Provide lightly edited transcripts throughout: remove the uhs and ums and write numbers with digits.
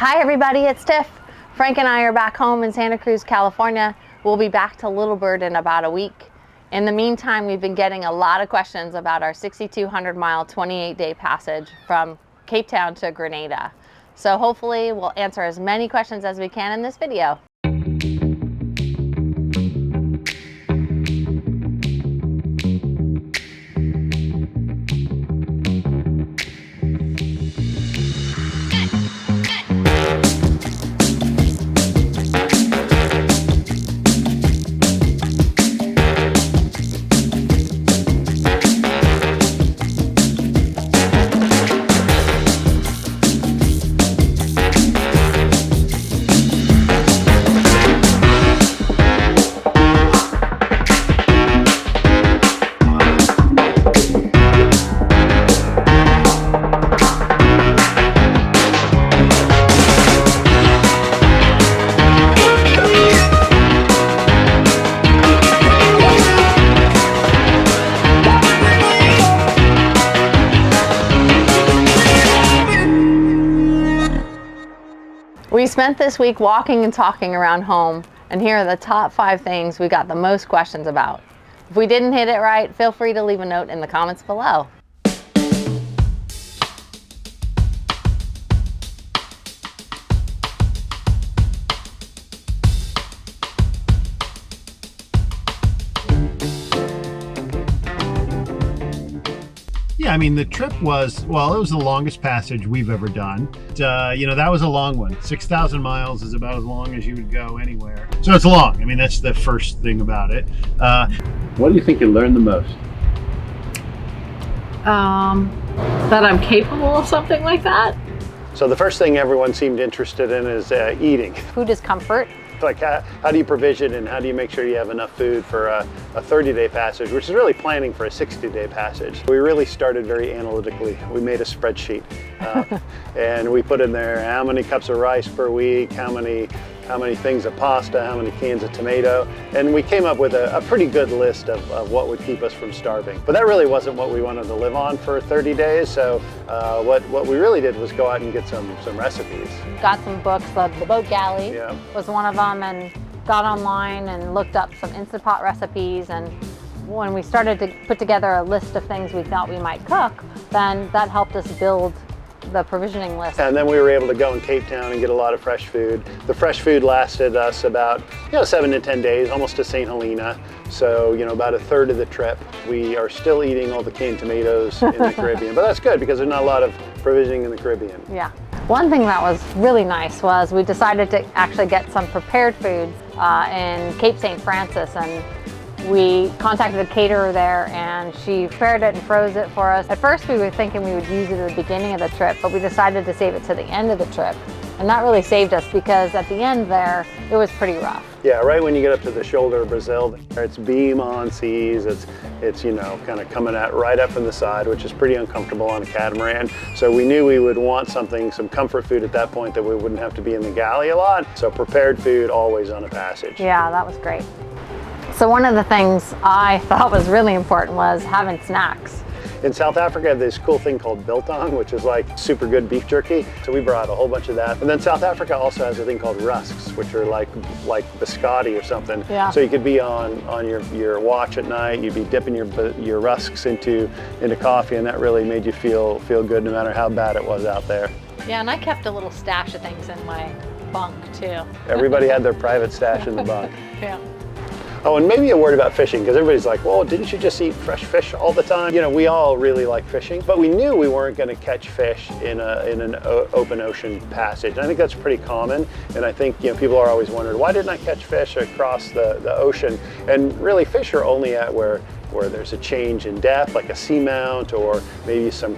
Hi everybody, it's Tif. Frank and I are back home in Santa Cruz, California. We'll be back to Little Bird in about a week. In the meantime, we've been getting a lot of questions about our 6,200 mile, 28-day passage from Cape Town to Grenada. So hopefully we'll answer as many questions as we can in this video. We spent this week walking and talking around home, and here are the top 5 things we got the most questions about. If we didn't hit it right, feel free to leave a note in the comments below. Yeah, I mean, the trip was, well, it was the longest passage we've ever done. You know, that was a long one. 6,000 miles is about as long as you would go anywhere. So it's long. I mean, that's the first thing about it. What do you think you learned the most? That I'm capable of something like that. So the first thing everyone seemed interested in is eating. Food is comfort. Like how do you provision and how do you make sure you have enough food for a 30-day passage, which is really planning for a 60-day passage. We really started very analytically. We made a spreadsheet and we put in there how many cups of rice per week, how many things of pasta, how many cans of tomato, and we came up with a pretty good list of what would keep us from starving. But that really wasn't what we wanted to live on for 30 days, so what we really did was go out and get some recipes. Got some books. The Boat Galley was one of them, and got online and looked up some Instant Pot recipes, and when we started to put together a list of things we thought we might cook, then that helped us build the provisioning list. And then we were able to go in Cape Town and get a lot of fresh food. The fresh food lasted us about 7 to 10 days, almost to St. Helena. So about a third of the trip. We are still eating all the canned tomatoes in the Caribbean, but that's good because there's not a lot of provisioning in the Caribbean. Yeah. One thing that was really nice was we decided to actually get some prepared foods in Cape St. Francis, and we contacted a caterer there and she prepared it and froze it for us. At first we were thinking we would use it at the beginning of the trip, but we decided to save it to the end of the trip. And that really saved us because at the end there, it was pretty rough. Yeah, right when you get up to the shoulder of Brazil, it's beam on seas, it's kind of coming at right up from the side, which is pretty uncomfortable on a catamaran. So we knew we would want some comfort food at that point that we wouldn't have to be in the galley a lot. So prepared food always on a passage. Yeah, that was great. So one of the things I thought was really important was having snacks. In South Africa, they have this cool thing called Biltong, which is like super good beef jerky. So we brought a whole bunch of that. And then South Africa also has a thing called Rusks, which are like biscotti or something. Yeah. So you could be on your watch at night, you'd be dipping your Rusks into coffee, and that really made you feel good no matter how bad it was out there. Yeah, and I kept a little stash of things in my bunk too. Everybody had their private stash in the bunk. Yeah. Oh, and maybe a word about fishing, because everybody's like, well, didn't you just eat fresh fish all the time? We all really like fishing, but we knew we weren't going to catch fish in an open ocean passage. And I think that's pretty common, and I think people are always wondering, why didn't I catch fish across the ocean? And really, fish are only at where there's a change in depth, like a seamount, or maybe some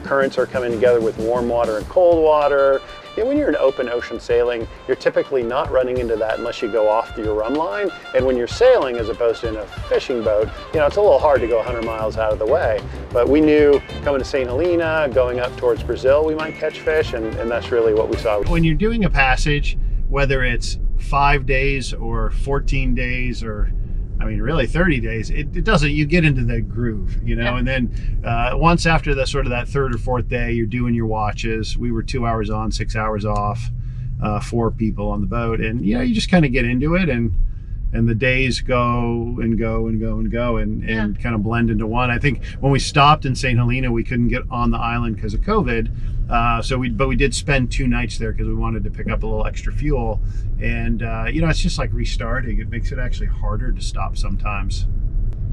currents are coming together with warm water and cold water. When you're in open ocean sailing, you're typically not running into that unless you go off your run line. And when you're sailing, as opposed to in a fishing boat, it's a little hard to go 100 miles out of the way. But we knew coming to St. Helena, going up towards Brazil, we might catch fish, and that's really what we saw. When you're doing a passage, whether it's 5 days or 14 days or really 30 days, it doesn't, you get into the groove, Yeah. And then once after that third or fourth day, you're doing your watches. We were 2 hours on, 6 hours off. 4 people on the boat, and you know, you just kind of get into it, and the days go and go and go and go and kind of blend into one. I think when we stopped in St. Helena, we couldn't get on the island because of COVID. But we did spend 2 nights there because we wanted to pick up a little extra fuel. And you know, it's just like restarting. It makes it actually harder to stop sometimes.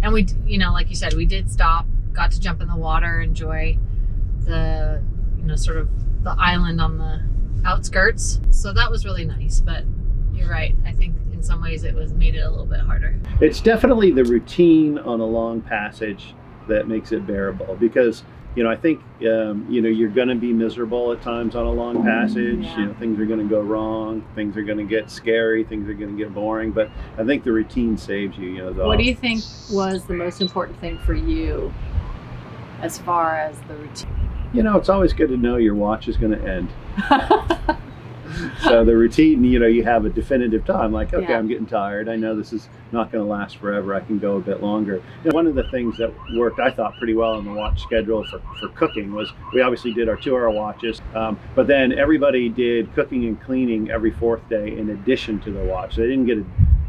And we, you know, like you said, we did stop, got to jump in the water, enjoy the, you know, sort of the island on the outskirts. So that was really nice. But you're right. I think in some ways it made it a little bit harder. It's definitely the routine on a long passage that makes it bearable, because you know, I think you know, you're going to be miserable at times on a long passage. You know, things are going to go wrong, things are going to get scary, things are going to get boring, but I think the routine saves you. You know, what do you think was the most important thing for you as far as the routine? You know, it's always good to know your watch is going to end. So the routine, you know, you have a definitive time, like, okay, I'm getting tired. I know this is not going to last forever. I can go a bit longer. You know, one of the things that worked, I thought, pretty well on the watch schedule for cooking was we obviously did our 2-hour watches, but then everybody did cooking and cleaning every 4th day in addition to the watch. They didn't get a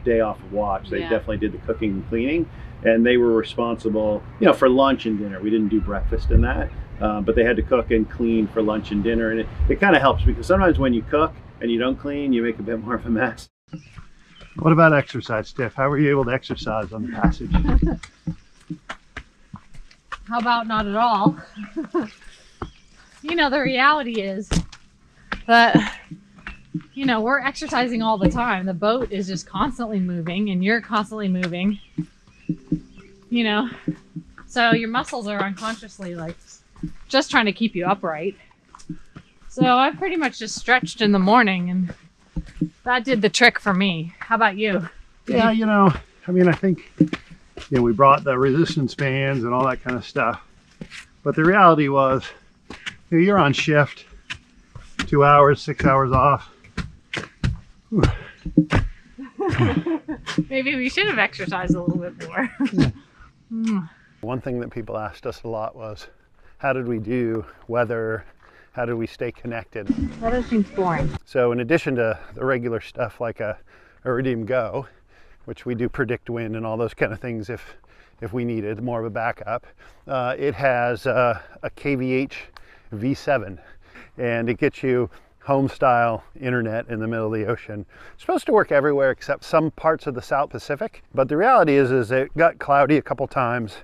day off of watch. They definitely did the cooking and cleaning, and they were responsible, you know, for lunch and dinner. We didn't do breakfast in that. But they had to cook and clean for lunch and dinner, and it kind of helps, because sometimes when you cook and you don't clean, you make a bit more of a mess. What about exercise, Tif? How were you able to exercise on the passage? How about not at all? You know, the reality is that, you know, we're exercising all the time. The boat is just constantly moving, and you're constantly moving, you know, so your muscles are unconsciously like just trying to keep you upright. So I pretty much just stretched in the morning, and that did the trick for me. How about you? Yeah, you know, I mean, I think, you know, we brought the resistance bands and all that kind of stuff, but the reality was, you know, you're on shift, 2 hours, 6 hours off. Maybe we should have exercised a little bit more. One thing that people asked us a lot was, how did we do weather? How did we stay connected? Weather seems boring. So in addition to the regular stuff like a Iridium Go, which we do predict wind and all those kind of things if we needed more of a backup, it has a KVH V7, and it gets you home style internet in the middle of the ocean. It's supposed to work everywhere except some parts of the South Pacific, but the reality is it got cloudy a couple times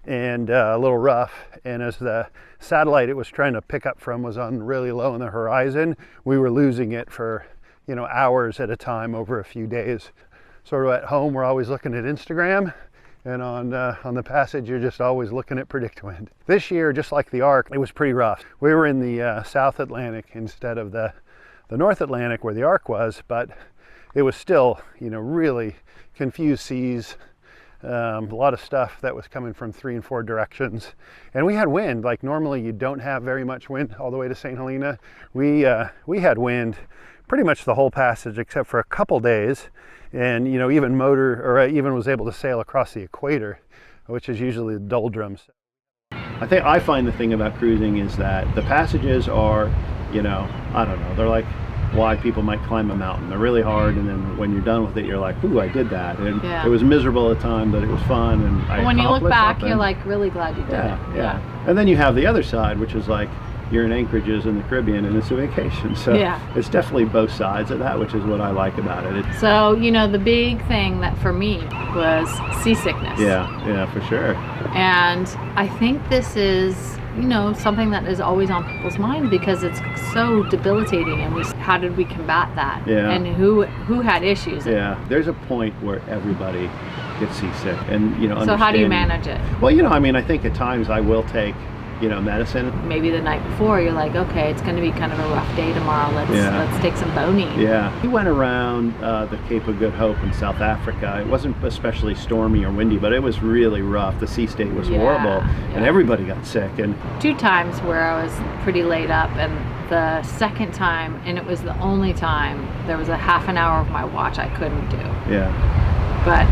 and a little rough, and as the satellite it was trying to pick up from was on really low on the horizon, we were losing it for, you know, hours at a time over a few days. Sort of at home we're always looking at Instagram, and on the passage you're just always looking at predict wind. This year, just like the Ark, it was pretty rough. We were in the South Atlantic instead of the North Atlantic where the Ark was, but it was still, you know, really confused seas. A lot of stuff that was coming from 3 and 4 directions, and we had wind. Like normally you don't have very much wind all the way to St. Helena. We had wind pretty much the whole passage except for a couple days, and you know, even even was able to sail across the equator, which is usually the doldrums. I find the thing about cruising is that the passages are, you know, I don't know, they're like why people might climb a mountain. They're really hard, and then when you're done with it, you're like, ooh, I did that. And it was miserable at the time, but it was fun, and I when you look back, something. You're like really glad you did it. Yeah. And then you have the other side, which is like you're in anchorages in the Caribbean and it's a vacation. So it's definitely both sides of that, which is what I like about it. So, you know, the big thing that for me was seasickness. Yeah, for sure. And I think this is, you know, something that is always on people's mind because it's so debilitating, and how did we combat that? And who had issues? There's a point where everybody gets seasick, and you know. So how do you manage it? Well, you know, I mean, I think at times I will take, you know, medicine. Maybe the night before you're like, okay, it's going to be kind of a rough day tomorrow. Let's take some bonine. We went around the Cape of Good Hope in South Africa. It wasn't especially stormy or windy, but it was really rough. The sea state was horrible, and everybody got sick. And 2 times where I was pretty laid up, and the second time, and it was the only time, there was a half an hour of my watch I couldn't do. But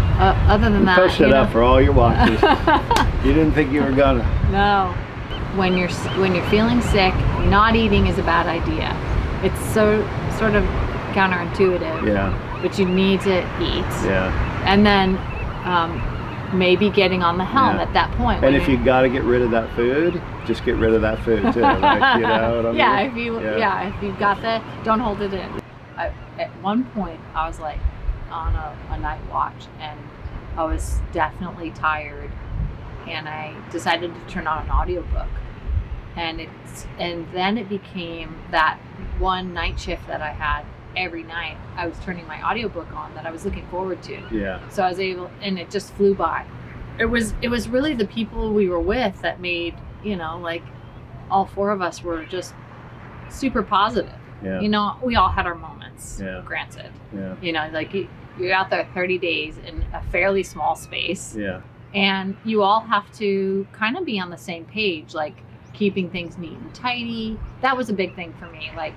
other than that, post it up for all your watches. You didn't think you were gonna? No. When you're feeling sick, not eating is a bad idea. it's so sort of counterintuitive. Yeah. But you need to eat. Yeah. And then maybe getting on the helm at that point. And if you got to get rid of that food, just get rid of that food too. Like, you know what I mean? Yeah, if you've got the, don't hold it in. At one point, I was like on a night watch, and I was definitely tired, and I decided to turn on an audiobook. And then it became that one night shift that I had every night. I was turning my audiobook on that I was looking forward to. Yeah. So I was able, and it just flew by. It was really the people we were with that made, you know, like all four of us were just super positive. Yeah. You know, we all had our moments, Yeah. granted. Yeah. You know, like you're out there 30 days in a fairly small space. Yeah. And you all have to kind of be on the same page, like keeping things neat and tidy. That was a big thing for me. Like,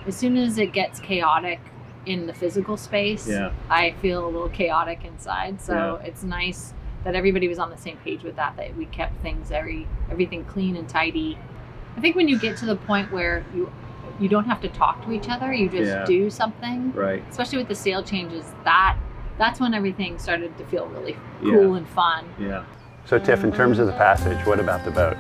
as soon as it gets chaotic in the physical space, I feel a little chaotic inside. So it's nice that everybody was on the same page with that we kept things, everything clean and tidy. I think when you get to the point where you don't have to talk to each other, you just do something. Right. Especially with the sail changes, that's when everything started to feel really cool and fun. Yeah. So Tif, in terms of the passage, what about the boat?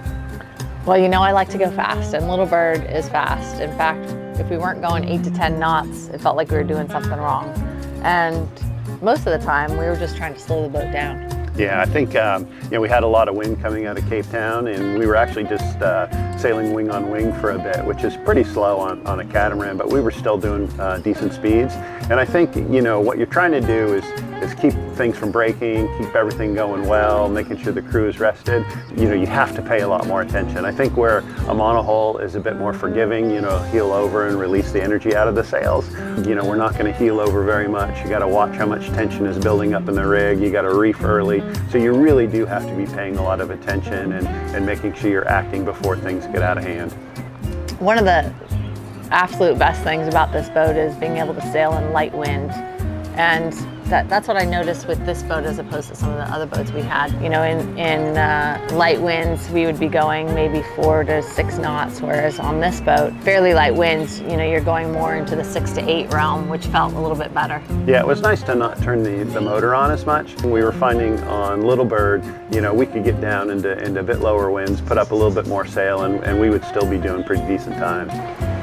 Well, you know I like to go fast, and Little Bird is fast. In fact, if we weren't going 8 to 10 knots, it felt like we were doing something wrong. And most of the time, we were just trying to slow the boat down. Yeah, I think we had a lot of wind coming out of Cape Town, and we were actually just sailing wing on wing for a bit, which is pretty slow on a catamaran, but we were still doing decent speeds. And I think, you know, what you're trying to do is keep things from breaking, keep everything going well, making sure the crew is rested. You know, you have to pay a lot more attention. I think where a monohull is a bit more forgiving, you know, heel over and release the energy out of the sails. You know, we're not going to heel over very much. You got to watch how much tension is building up in the rig. You got to reef early. So you really do have to be paying a lot of attention and making sure you're acting before things get out of hand. One of the absolute best things about this boat is being able to sail in light wind. And that's what I noticed with this boat as opposed to some of the other boats we had. You know, in light winds, we would be going maybe 4 to 6 knots, whereas on this boat, fairly light winds, you know, you're going more into the 6 to 8 realm, which felt a little bit better. Yeah, it was nice to not turn the motor on as much. We were finding on Little Bird, you know, we could get down into a bit lower winds, put up a little bit more sail, and we would still be doing pretty decent times.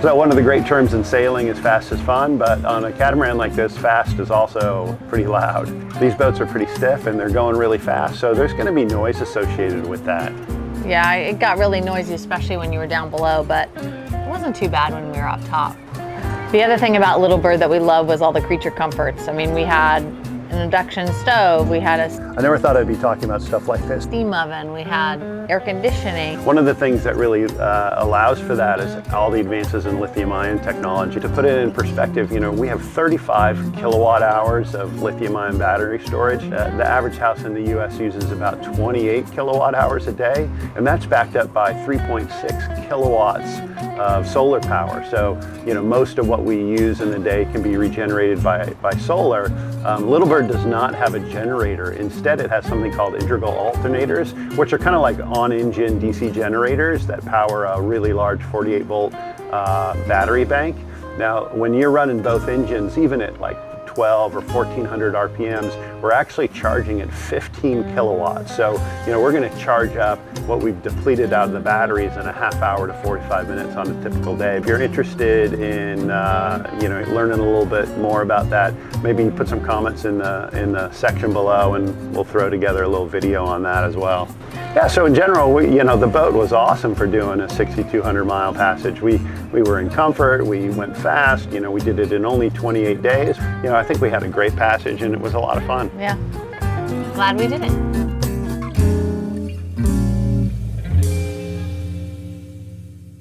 So one of the great terms in sailing is fast is fun, but on a catamaran like this, fast is also pretty loud. These boats are pretty stiff and they're going really fast, so there's going to be noise associated with that. Yeah, it got really noisy, especially when you were down below, but it wasn't too bad when we were up top. The other thing about Little Bird that we loved was all the creature comforts. I mean, we had an induction stove, we had I never thought I'd be talking about stuff like this. Steam oven, we had air conditioning. One of the things that really allows for that is all the advances in lithium ion technology. To put it in perspective, you know, we have 35 kilowatt hours of lithium ion battery storage. The average house in the US uses about 28 kilowatt hours a day, and that's backed up by 3.6 kilowatts of solar power. So, you know, most of what we use in the day can be regenerated by solar. Little Bird does not have a generator. Instead, it has something called Integrel alternators, which are kind of like on-engine DC generators that power a really large 48-volt battery bank. Now, when you're running both engines, even at like 12 or 1400 RPMs, we're actually charging at 15 kilowatts. So, you know, we're going to charge up what we've depleted out of the batteries in a half hour to 45 minutes on a typical day. If you're interested in, you know, learning a little bit more about that, maybe put some comments in the section below, and we'll throw together a little video on that as well. Yeah, so in general, you know, the boat was awesome for doing a 6,200 mile passage. We were in comfort, we went fast, you know, we did it in only 28 days. You know, I think we had a great passage and it was a lot of fun. Yeah, glad we did it.